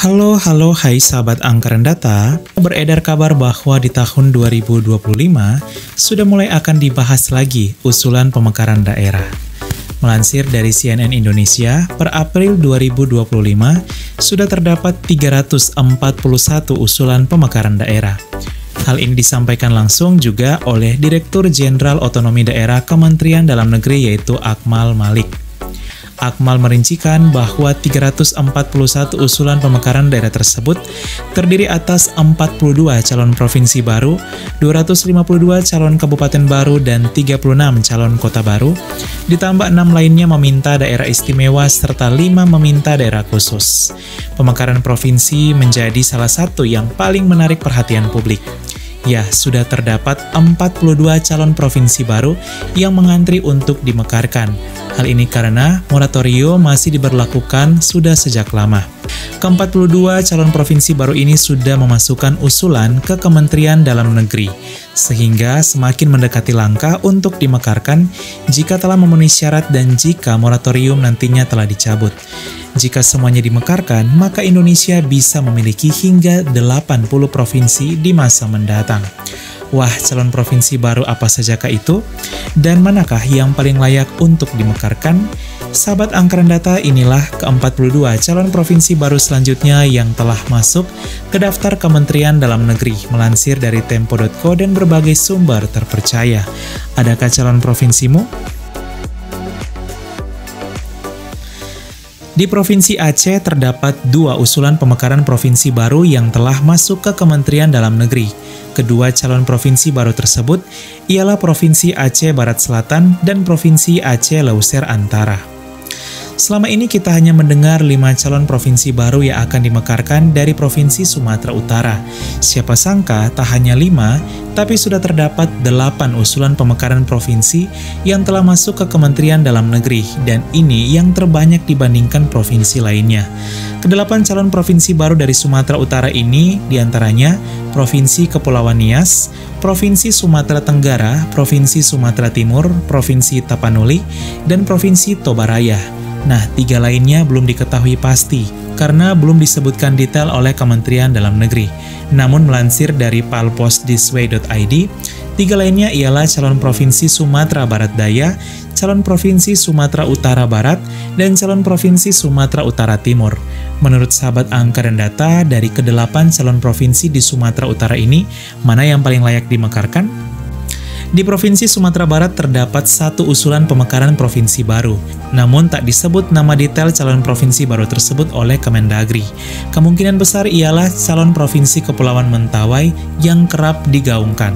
Hai sahabat anggaran data. Beredar kabar bahwa di tahun 2025 sudah mulai akan dibahas lagi usulan pemekaran daerah. Melansir dari CNN Indonesia, per April 2025 sudah terdapat 341 usulan pemekaran daerah. Hal ini disampaikan langsung juga oleh Direktur Jenderal Otonomi Daerah Kementerian Dalam Negeri yaitu Akmal Malik. Akmal merincikan bahwa 341 usulan pemekaran daerah tersebut terdiri atas 42 calon provinsi baru, 252 calon kabupaten baru, dan 36 calon kota baru, ditambah 6 lainnya meminta daerah istimewa serta 5 meminta daerah khusus. Pemekaran provinsi menjadi salah satu yang paling menarik perhatian publik. Ya, sudah terdapat 42 calon provinsi baru yang mengantri untuk dimekarkan. Hal ini karena moratorium masih diberlakukan sudah sejak lama. Ke-42 calon provinsi baru ini sudah memasukkan usulan ke Kementerian Dalam Negeri, sehingga semakin mendekati langkah untuk dimekarkan jika telah memenuhi syarat dan jika moratorium nantinya telah dicabut. Jika semuanya dimekarkan, maka Indonesia bisa memiliki hingga 80 provinsi di masa mendatang. Wah, calon provinsi baru apa sajakah itu? Dan manakah yang paling layak untuk dimekarkan? Sahabat anggaran data, inilah ke-42 calon provinsi baru selanjutnya yang telah masuk ke daftar Kementerian Dalam Negeri, melansir dari Tempo.co dan berbagai sumber terpercaya. Adakah calon provinsimu? Di Provinsi Aceh terdapat 2 usulan pemekaran provinsi baru yang telah masuk ke Kementerian Dalam Negeri. Kedua calon provinsi baru tersebut ialah Provinsi Aceh Barat Selatan dan Provinsi Aceh Leuser Antara. Selama ini kita hanya mendengar 5 calon provinsi baru yang akan dimekarkan dari Provinsi Sumatera Utara. Siapa sangka tak hanya 5, tapi sudah terdapat 8 usulan pemekaran provinsi yang telah masuk ke Kementerian Dalam Negeri, dan ini yang terbanyak dibandingkan provinsi lainnya. Ke-8 calon provinsi baru dari Sumatera Utara ini diantaranya Provinsi Kepulauan Nias, Provinsi Sumatera Tenggara, Provinsi Sumatera Timur, Provinsi Tapanuli, dan Provinsi Toba Raya. Nah, 3 lainnya belum diketahui pasti, karena belum disebutkan detail oleh Kementerian Dalam Negeri. Namun melansir dari palposthisway.id, 3 lainnya ialah calon Provinsi Sumatera Barat Daya, calon Provinsi Sumatera Utara Barat, dan calon Provinsi Sumatera Utara Timur. Menurut sahabat angka dan data, dari ke-8 calon provinsi di Sumatera Utara ini, mana yang paling layak dimekarkan? Di Provinsi Sumatera Barat terdapat 1 usulan pemekaran provinsi baru, namun tak disebut nama detail calon provinsi baru tersebut oleh Kemendagri. Kemungkinan besar ialah calon Provinsi Kepulauan Mentawai yang kerap digaungkan.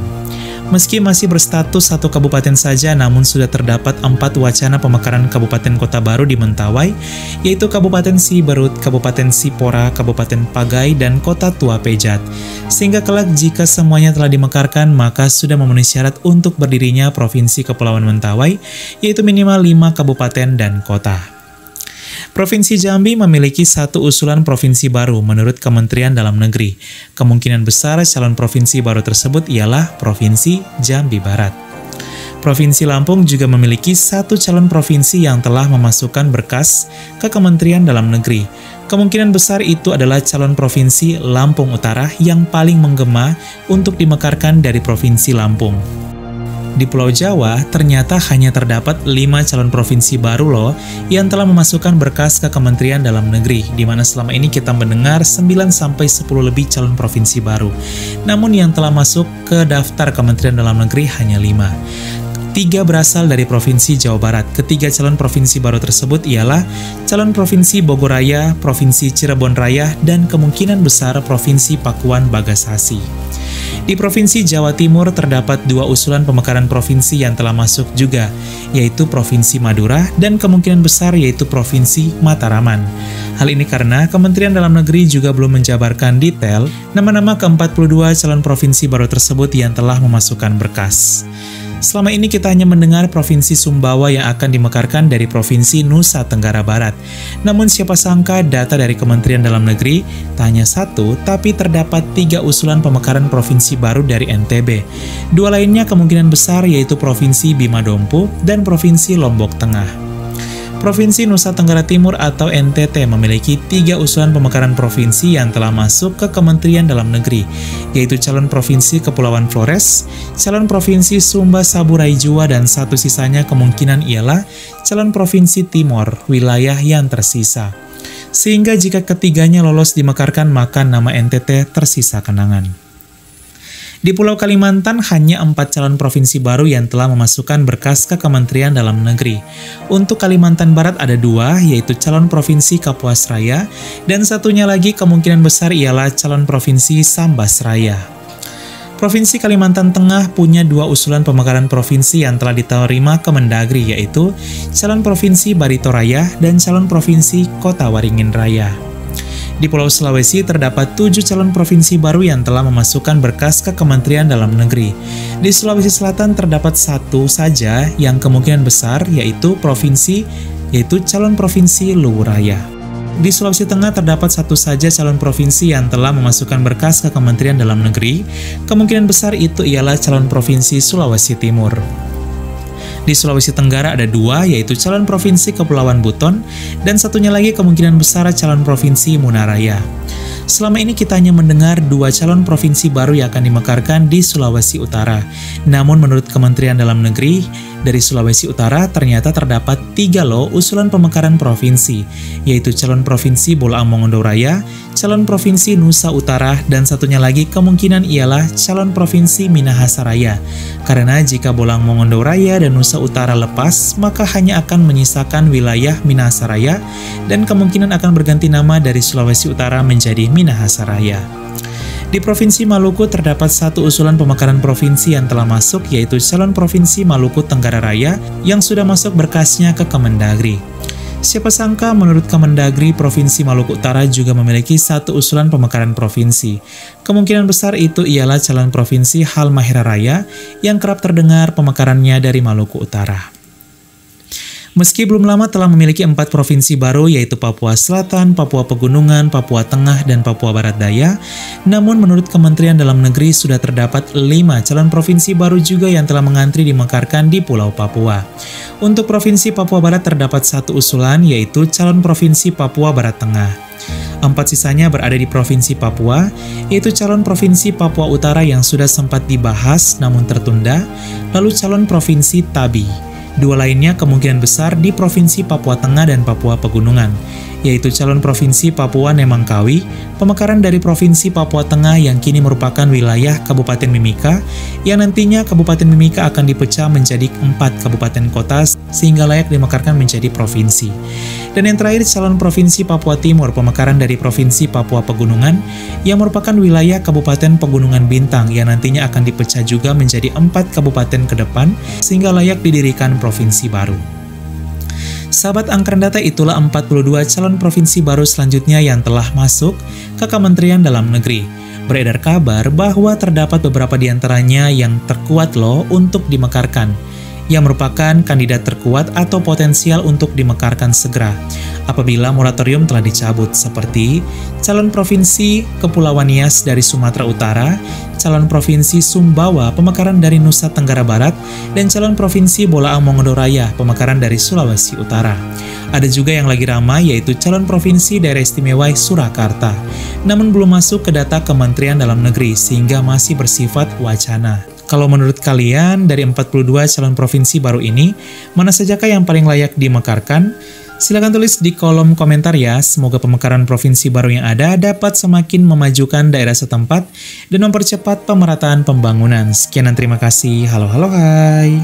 Meski masih berstatus 1 kabupaten saja, namun sudah terdapat 4 wacana pemekaran kabupaten kota baru di Mentawai, yaitu Kabupaten Siberut, Kabupaten Sipora, Kabupaten Pagai, dan Kota Tua Pejat. Sehingga kelak jika semuanya telah dimekarkan, maka sudah memenuhi syarat untuk berdirinya Provinsi Kepulauan Mentawai, yaitu minimal 5 kabupaten dan kota. Provinsi Jambi memiliki 1 usulan provinsi baru menurut Kementerian Dalam Negeri. Kemungkinan besar calon provinsi baru tersebut ialah Provinsi Jambi Barat. Provinsi Lampung juga memiliki 1 calon provinsi yang telah memasukkan berkas ke Kementerian Dalam Negeri. Kemungkinan besar itu adalah calon Provinsi Lampung Utara yang paling menggema untuk dimekarkan dari Provinsi Lampung. Di Pulau Jawa, ternyata hanya terdapat 5 calon provinsi baru loh yang telah memasukkan berkas ke Kementerian Dalam Negeri, di mana selama ini kita mendengar 9-10 lebih calon provinsi baru. Namun yang telah masuk ke daftar Kementerian Dalam Negeri hanya 5. 3 berasal dari Provinsi Jawa Barat. Ketiga calon provinsi baru tersebut ialah calon Provinsi Bogor Raya, Provinsi Cirebon Raya, dan kemungkinan besar Provinsi Pakuan Bagasasi. Di Provinsi Jawa Timur terdapat 2 usulan pemekaran provinsi yang telah masuk juga, yaitu Provinsi Madura dan kemungkinan besar yaitu Provinsi Mataraman. Hal ini karena Kementerian Dalam Negeri juga belum menjabarkan detail nama-nama ke-42 calon provinsi baru tersebut yang telah memasukkan berkas. Selama ini kita hanya mendengar Provinsi Sumbawa yang akan dimekarkan dari Provinsi Nusa Tenggara Barat. Namun siapa sangka data dari Kementerian Dalam Negeri tak hanya 1, tapi terdapat 3 usulan pemekaran provinsi baru dari NTB. 2 lainnya kemungkinan besar yaitu Provinsi Bima Dompu dan Provinsi Lombok Tengah. Provinsi Nusa Tenggara Timur atau NTT memiliki 3 usulan pemekaran provinsi yang telah masuk ke Kementerian Dalam Negeri, yaitu calon Provinsi Kepulauan Flores, calon Provinsi Sumba Saburai Jua, dan satu sisanya kemungkinan ialah calon Provinsi Timor, wilayah yang tersisa. Sehingga jika ketiganya lolos dimekarkan, maka nama NTT tersisa kenangan. Di Pulau Kalimantan, hanya 4 calon provinsi baru yang telah memasukkan berkas ke Kementerian Dalam Negeri. Untuk Kalimantan Barat ada 2, yaitu calon provinsi Kapuas Raya, dan satunya lagi kemungkinan besar ialah calon provinsi Sambas Raya. Provinsi Kalimantan Tengah punya 2 usulan pemekaran provinsi yang telah diterima Kemendagri, yaitu calon provinsi Barito Raya dan calon provinsi Kota Waringin Raya. Di Pulau Sulawesi terdapat 7 calon provinsi baru yang telah memasukkan berkas ke Kementerian Dalam Negeri. Di Sulawesi Selatan terdapat 1 saja yang kemungkinan besar, yaitu calon provinsi Luwu Raya. Di Sulawesi Tengah terdapat 1 saja calon provinsi yang telah memasukkan berkas ke Kementerian Dalam Negeri. Kemungkinan besar itu ialah calon provinsi Sulawesi Timur. Di Sulawesi Tenggara ada 2, yaitu calon provinsi Kepulauan Buton, dan satunya lagi kemungkinan besar calon provinsi Munaraya. Selama ini kita hanya mendengar 2 calon provinsi baru yang akan dimekarkan di Sulawesi Utara. Namun menurut Kementerian Dalam Negeri, dari Sulawesi Utara ternyata terdapat 3 loh usulan pemekaran provinsi, yaitu calon provinsi Bolaang Mongondo Raya, calon provinsi Nusa Utara, dan satunya lagi kemungkinan ialah calon provinsi Minahasa Raya. Karena jika Bolaang Mongondo Raya dan Nusa Utara lepas, maka hanya akan menyisakan wilayah Minahasa Raya dan kemungkinan akan berganti nama dari Sulawesi Utara menjadi Minahasa Raya. Di Provinsi Maluku terdapat 1 usulan pemekaran provinsi yang telah masuk, yaitu calon provinsi Maluku Tenggara Raya yang sudah masuk berkasnya ke Kemendagri. Siapa sangka menurut Kemendagri, Provinsi Maluku Utara juga memiliki 1 usulan pemekaran provinsi. Kemungkinan besar itu ialah calon provinsi Halmahera Raya yang kerap terdengar pemekarannya dari Maluku Utara. Meski belum lama telah memiliki 4 provinsi baru, yaitu Papua Selatan, Papua Pegunungan, Papua Tengah, dan Papua Barat Daya, namun menurut Kementerian Dalam Negeri sudah terdapat 5 calon provinsi baru juga yang telah mengantri dimekarkan di Pulau Papua. Untuk Provinsi Papua Barat terdapat 1 usulan, yaitu calon provinsi Papua Barat Tengah. 4 sisanya berada di Provinsi Papua, yaitu calon Provinsi Papua Utara yang sudah sempat dibahas namun tertunda, lalu calon Provinsi Tabi. 2 lainnya kemungkinan besar di Provinsi Papua Tengah dan Papua Pegunungan, yaitu calon Provinsi Papua Nemangkawi, pemekaran dari Provinsi Papua Tengah yang kini merupakan wilayah Kabupaten Mimika, yang nantinya Kabupaten Mimika akan dipecah menjadi 4 kabupaten kota sehingga layak dimekarkan menjadi provinsi. Dan yang terakhir calon Provinsi Papua Timur, pemekaran dari Provinsi Papua Pegunungan yang merupakan wilayah Kabupaten Pegunungan Bintang yang nantinya akan dipecah juga menjadi 4 kabupaten ke depan sehingga layak didirikan provinsi baru. Sahabat Angkran Data, itulah 42 calon provinsi baru selanjutnya yang telah masuk ke Kementerian Dalam Negeri. Beredar kabar bahwa terdapat beberapa di antaranya yang terkuat loh untuk dimekarkan, yang merupakan kandidat terkuat atau potensial untuk dimekarkan segera apabila moratorium telah dicabut, seperti calon provinsi Kepulauan Nias dari Sumatera Utara, calon provinsi Sumbawa pemekaran dari Nusa Tenggara Barat, dan calon provinsi Bolaang Mongondo Raya pemekaran dari Sulawesi Utara. Ada juga yang lagi ramai, yaitu calon provinsi Daerah Istimewa Surakarta, namun belum masuk ke data Kementerian Dalam Negeri sehingga masih bersifat wacana. Kalau menurut kalian, dari 42 calon provinsi baru ini, mana sajakah yang paling layak dimekarkan? Silahkan tulis di kolom komentar ya. Semoga pemekaran provinsi baru yang ada dapat semakin memajukan daerah setempat dan mempercepat pemerataan pembangunan. Sekian dan terima kasih. Halo, hai.